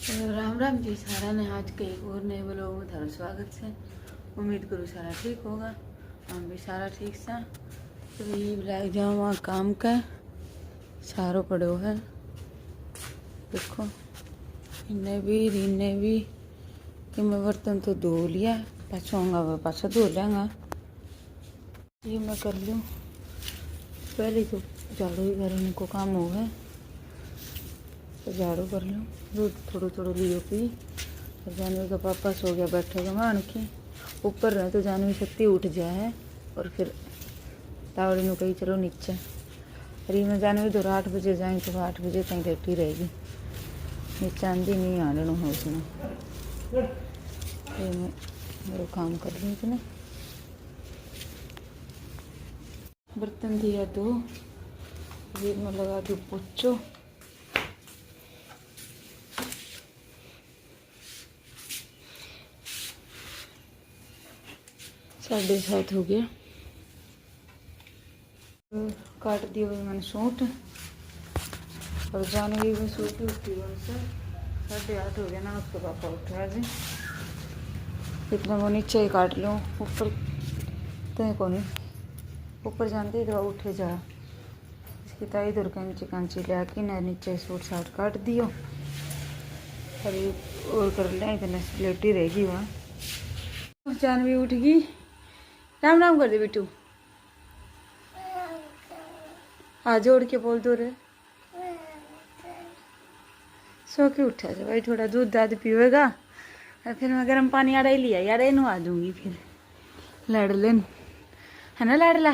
राम राम जी सारा ने आज के एक और नए ब्लॉग में थारा स्वागत है। उम्मीद करूँ सारा ठीक होगा। हम भी सारा ठीक सा। तो ये लग जाओ वहाँ काम का सारो पड़ो है। देखो इन्हें भी रीने भी कि मैं बर्तन तो धो लिया, पाछो आऊँगा वह पाछो धो लेंगा। ये मैं कर लूँ पहले तो झाड़ू ही करने को काम हो है तो झाड़ू कर लूँ। दूध थोड़ो थोड़ो लियो पी। और जानवी का पापा सो गया बैठेगा मान के ऊपर रहे तो जानवी सत्ती उठ जाए और फिर तावड़ी में कही चलो नीचे। अरे मैं जानवी तो 8 बजे जाएंगे तो 8 बजे तक लेटी रहेगी। नीचे आंधी नहीं आने है उसमें। मैं मेरा काम कर लूँ इतने बर्तन दिया तो फिर मैं लगा दूँ पोछो। साढ़े 7 हो गया। काट दिया मैंने सूट और जानवी में सूट उठी से 8:30 हो गया ना। उसके पापा उठा जी इतना वो नीचे ही काट लो ऊपर तो को नहीं ऊपर जानते तो उठे जा। इसकी ताई इधर कंची कंची ले के ना नीचे सूट साट काट दियो। अभी और कर ले इतना लेटी रहेगी वहाँ। जानवी उठ गई। राम राम कर दे बेटू। हाँ जोड़ के बोल दो रे। सो के उठा जा भाई थोड़ा दूध दाद पीवेगा और फिर मैं गर्म पानी आड़ा ही लिया यार इनू आ दूंगी फिर लड़ लेन है ना लाडला।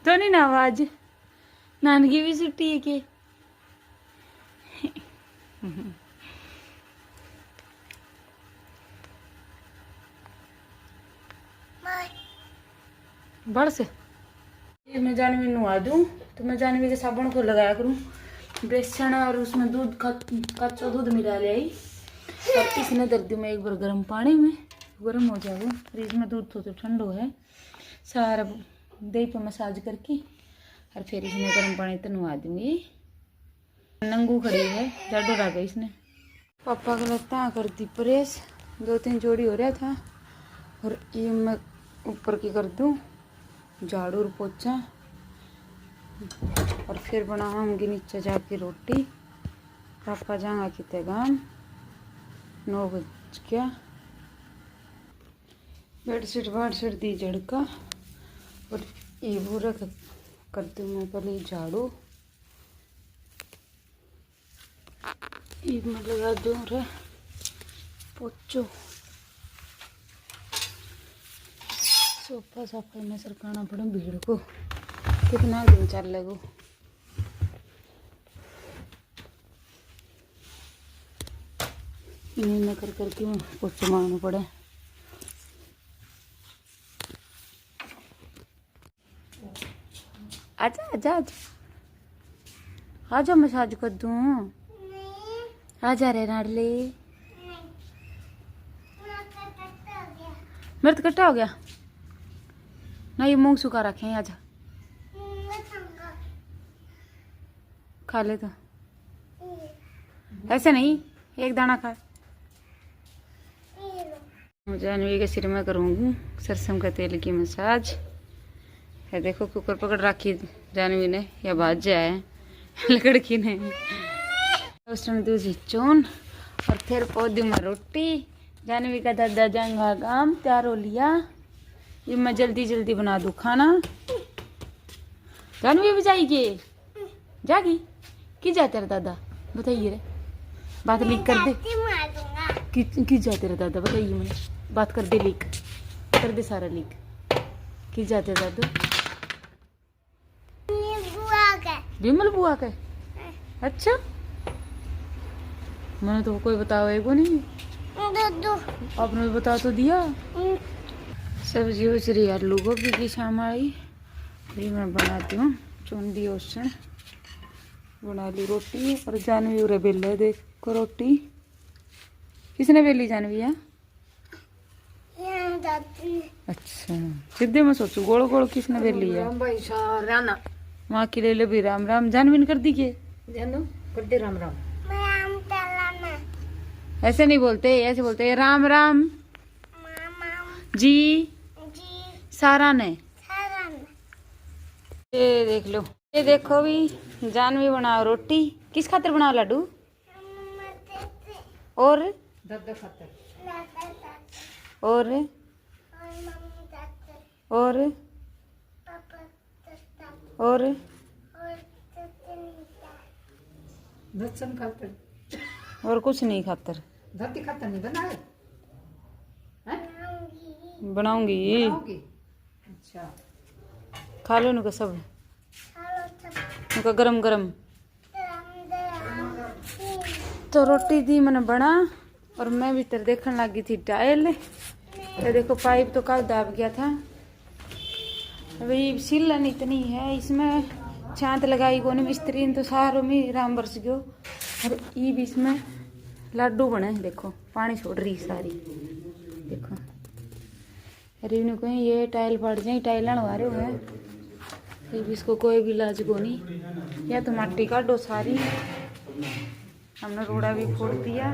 तो नहीं ना आवाज नानगी भी छुट्टी है कि बड़ से ये मैं जानवी नुआ दूँ तो मैं जानवी के साबुन को लगाया करूँ बेसन और उसमें दूध कच्चा दूध मिला ले आई और इसने दर दी मैं एक बार गर्म पानी में गर्म हो जाएगा। फ्रिज में दूध तो ठंडो है सारा दही पे मसाज करके और फिर इसमें गर्म पानी तो नुआ दूँगी। नंगू खड़ी है जाडो रह गई इसने। पापा का लगता कर दी प्रेस 2-3 जोड़ी हो रहा था और ये मैं ऊपर की कर दूँ झाड़ू और पोछा और फिर बनाऊंगी नीचे जाके रोटी। पापा जाएंगे कितने गांव 9 बज गया। बेडशीट दी झड़का और ये वो रख कर दूँ मैं पहले झाड़ू ये मैं लगा दूँ रे पोछो। सोफा साफा में सरकाना पड़े भीड़ को कितना दिन चल लगो। इन्हें कर करके पोछे मारना पड़े। आजा आजा आजा आजा मसाज कर दूँ। आजा रे नाडले मेरे तो कट्टा हो गया ना। ये मूंग सुखा रखे हैं आजा खा ले तो ऐसे नहीं एक दाना खा। जानवी के सिर में करूँगी सरसों का तेल की मसाज। है देखो कुकर पकड़ रखी जानवी ने या भाज जाए लकड़की ने उसमें दूसरी चून और फिर पौधे में रोटी। जानवी का दादा जंगा काम तैयार हो लिया। ये मैं जल्दी जल्दी बना दूँ खाना। जानवी भी जाएगी जागी कि जा तेरा दादा बताइए रे बात लीक कर दे कि जा तेरा दादा बताइए मैंने बात कर दे लीक कर दे सारा लीक कि जा तेरा दादा विमल बुआ के। अच्छा मैंने तो कोई बताओ एगो नहीं आपने बता तो दिया। सब्जी उचरी आलू गोभी की शाम आई भी मैं बनाती हूँ चुन दी उससे बना ली रोटी। और जानवी उरे बेले देखो रोटी किसने बेली जानवी है। अच्छा सीधे में सोचू गोल गोल किसने बेली है। माँ की ले लो भी राम राम। जानवी ने कर दी के कर दे राम राम ऐसे नहीं बोलते, ऐसे बोलते हैं राम राम जी सारा ने। ये देख लो, ये देखो भी जानवी बनाओ रोटी। किस खातिर बनाओ लड्डू? और और और और और कुछ नहीं खातर। नहीं बनाए बनाऊंगी। अच्छा खा लो उनका सब, उनका गरम गरम। तो रोटी दी मैंने बना और मैं भीतर देखने लगी थी टाइल। ये देखो पाइप तो कल दाब गया था। अभी सिलन इतनी है इसमें, छांत लगाई को नहीं मिस्त्री ने तो सारों में राम बरस गयो। और ये भी इसमें लड्डू बने, देखो पानी छोड़ रही सारी। देखो अरे इन्हें कहीं ये टाइल पड़ जाए, टाइल लड़वा रहे हो है, फिर इसको कोई भी इलाज को नहीं। या तो मट्टी काटो सारी, हमने रोड़ा भी फोड़ दिया।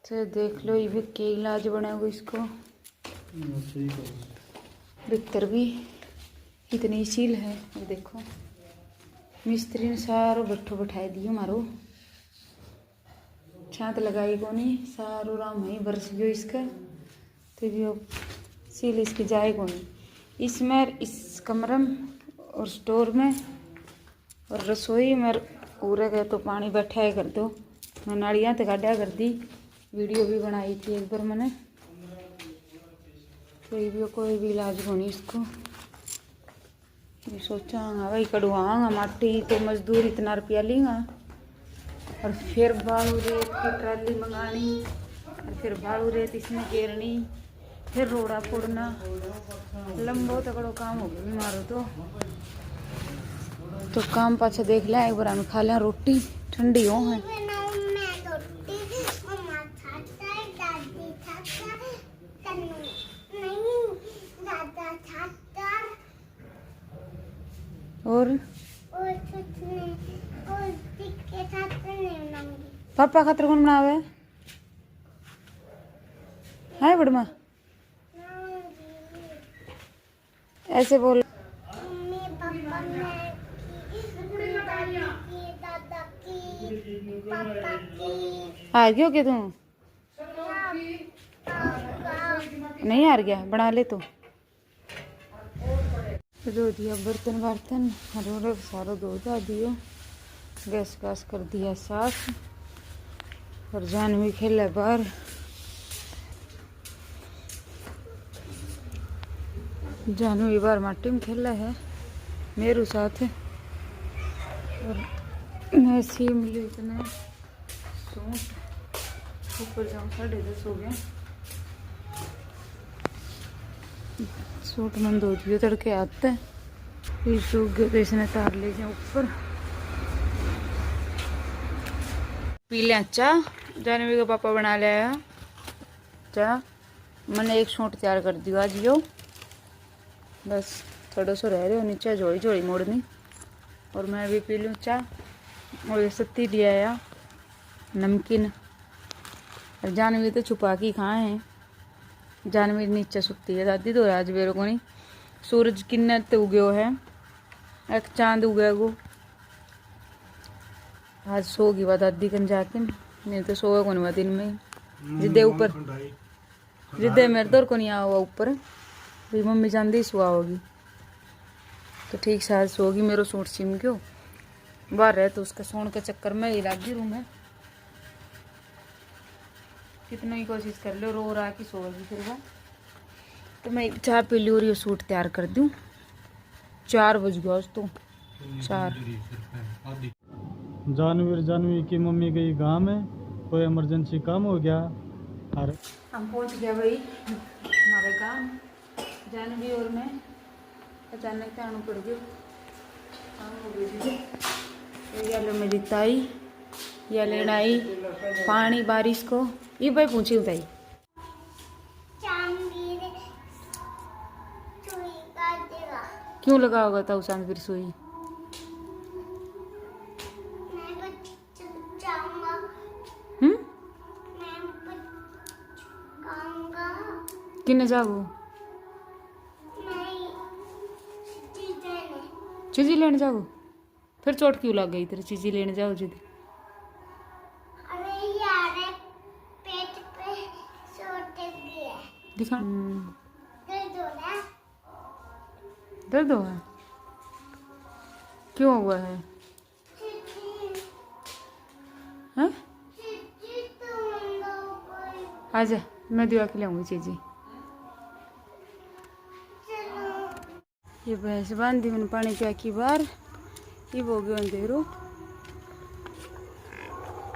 तो देख लो ये भी के इलाज बनाओगे इसको। भीतर भी इतनी सील है। ये देखो मिस्त्री ने सारो भट्ठो बैठाई दियो मारो, छात लगाई को नहीं, सारो राम ही बरस गयो इसका। तो भी सील इसकी जाए को नहीं। इसमें इस कमरे में और स्टोर में और रसोई में पूरे गए तो पानी बैठा कर दो। मैं नालियाँ तो गाढ़ा कर दी, वीडियो भी बनाई थी एक बार मैंने। कोई भी इलाज को नहीं इसको। सोचा भाई कड़वाऊँगा माटी तो मजदूर इतना रुपया लेंगा, और फिर बालू रेत की ट्राली मंगानी, और फिर बालू रेत इसमें घेरनी, फिर रोड़ा फोड़ना, लंबो तकड़ो काम हो गया मारो। तो काम पाछा देख लिया एक बार, हम खा लिया रोटी, ठंडी हो है। और पापा खातर कौन बनावे है बड़मा? ऐसे बोल। हार गयो क्या तू? नहीं हार गया, बना ले तो। धो दिया बर्तन बर्तन, हर सारा धो धा दियो। गैस गैस कर दिया साफ। और जानवी खेला बाहर। जानवी बार माटी में खेला है मेरू साथ। और मैं सीम ली इतने सूट ऊपर जाऊँ, 10:30 हो गया। सूट मन धो दियो तड़के आते हैं, फिर सूख गए तो इसने तार ले जाए ऊपर। पी लिया चाह, जानवी का पापा बना लिया चाह। मैंने एक सूट तैयार कर दिया आज यो, बस थोड़ा सा रह रहे हो नीचे जोड़ी जोड़ी मोड़नी। और मैं भी पी लूँ चाह। और ये सत्ती लिया या नमकीन। और जानवी तो छुपा के खाए हैं, जानवी नीचे सुती है। दादी तो आज बेरो को नहीं, सूरज किन्नत तो उगयो है, एक चांद उगे गो। आज सोगी वह दादी कन जाके, नहीं तो सोए को नहीं दिन में। जिदे ऊपर जिदे मेरे दौर को नहीं आया हुआ ऊपर, भी मम्मी जानती सुहा होगी तो ठीक से आज सोगी। मेरा सूट सिम क्यों बाहर है तो उसका सोने के चक्कर में ही लगी रूम है। कितना ही कोशिश कर लो, रो रहा कि सोएगी फिर वो। तो मैं चाय पी ली और ये सूट तैयार कर दूँ। 4 बज गया आज तो 4। जानवी की मम्मी गई गाँव में, कोई इमरजेंसी काम हो गया। और हम पहुंच गया भाई हमारे गाँव। जानवी और मैं अचानक से आना पड़ गया, काम हो गई। ये लो मेरी ताई, या लेना आई पानी बारिश को। ये भाई पूछी ताई क्यों लगा होगा था उसान फिर सुई? किन्ने जाओ? चीज़ी लेने जाओ? फिर चोट क्यों लग गई तेरे? चीज़ी लेने जाओ जी। अरे यार पेट पे चोट लगी है। दिखा। दर्द हो रहा है। दर्द हुआ है? क्यों हुआ है? हाँ? आजा, मैं दिवा के लाऊंगी चीज़ी। ये भैंस बांधी मैंने पानी पिया की बार ये हो गया अंधेरो।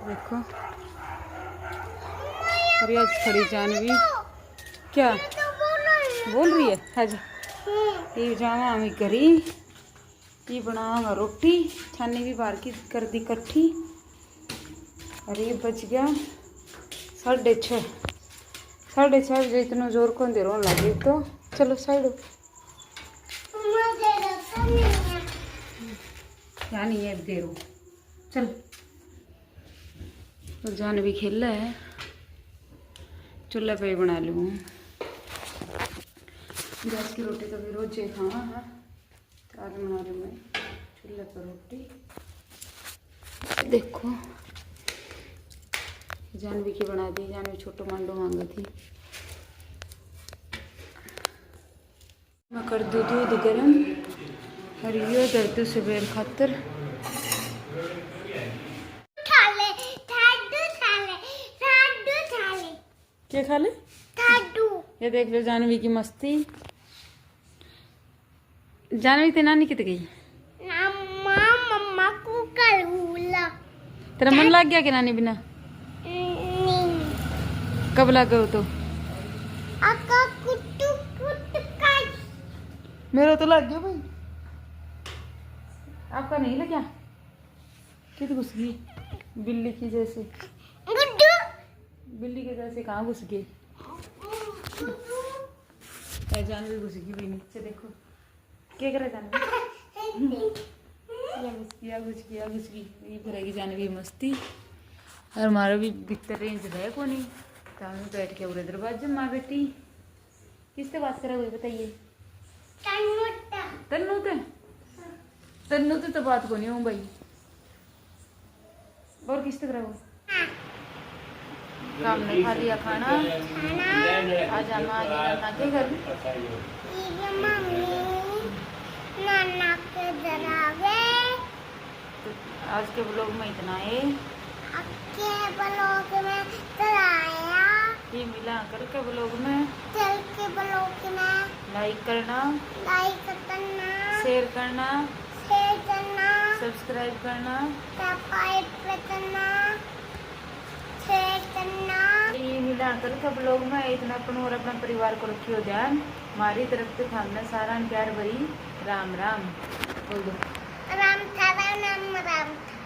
देखो और ये खड़ी जानवी क्या बोल रही है? आजा ये जावा हमें करी ये बनावा रोटी छानी भी बाहर की कर दी इकट्ठी। अरे ये बच गया 6:30 बजे। इतना जोर को अंधेरो होने लगे तो चलो साइड हो। क्या नहीं है देरो चल। तो जान भी खेल रहा है चूल्हे पे ही बना लूँ। गैस की रोटी तो भी रोज ही खाना है तो आज बना लूँ मैं चूल्हे पर रोटी। देखो जानवी की बना दी। जानवी छोटो मांडो मांगी थी। मैं कर दूँ दूध गर्म और ये दर्द सुबह खातर क्या खा ले? ये देख लो जानवी की मस्ती। जानवी ते नानी कित गई? मम्मा को करूला। तेरा मन लग गया कि नानी बिना? कब लग गए हो तो? अका कुट्टू कुट काट। मेरा तो लग गया भाई। आपका नहीं लगा? कित घुस गई? बिल्ली की जैसे। गुड्डू बिल्ली के जैसे कहाँ घुस गई? जानवी घुस गई भी नीचे। देखो क्या करे जानवी? घुस गई ये करेगी जानवी मस्ती। और हमारा भी भीतर रेंज रहे को नहीं तो हमें बैठ के पूरे दरवाजे माँ बेटी किससे बात करा कोई बताइए? तन्नू तो बात को नहीं हूँ भाई। और किससे करा? काम ने खा लिया खाना। आज हम आ गए नाना के घर। मम्मी नाना के घर आ गए। तो आज के ब्लॉग में इतना है। आपके ब्लॉग में चलाया ये मिला करके ब्लॉग में चल के ब्लॉग में लाइक करना शेयर करना सब्सक्राइब करना ये मिला करके ब्लॉग में इतना अपन और अपना परिवार को रखियो ध्यान। हमारी तरफ से खाना सारा प्यार भरी राम राम बोल दो। राम था राम राम था।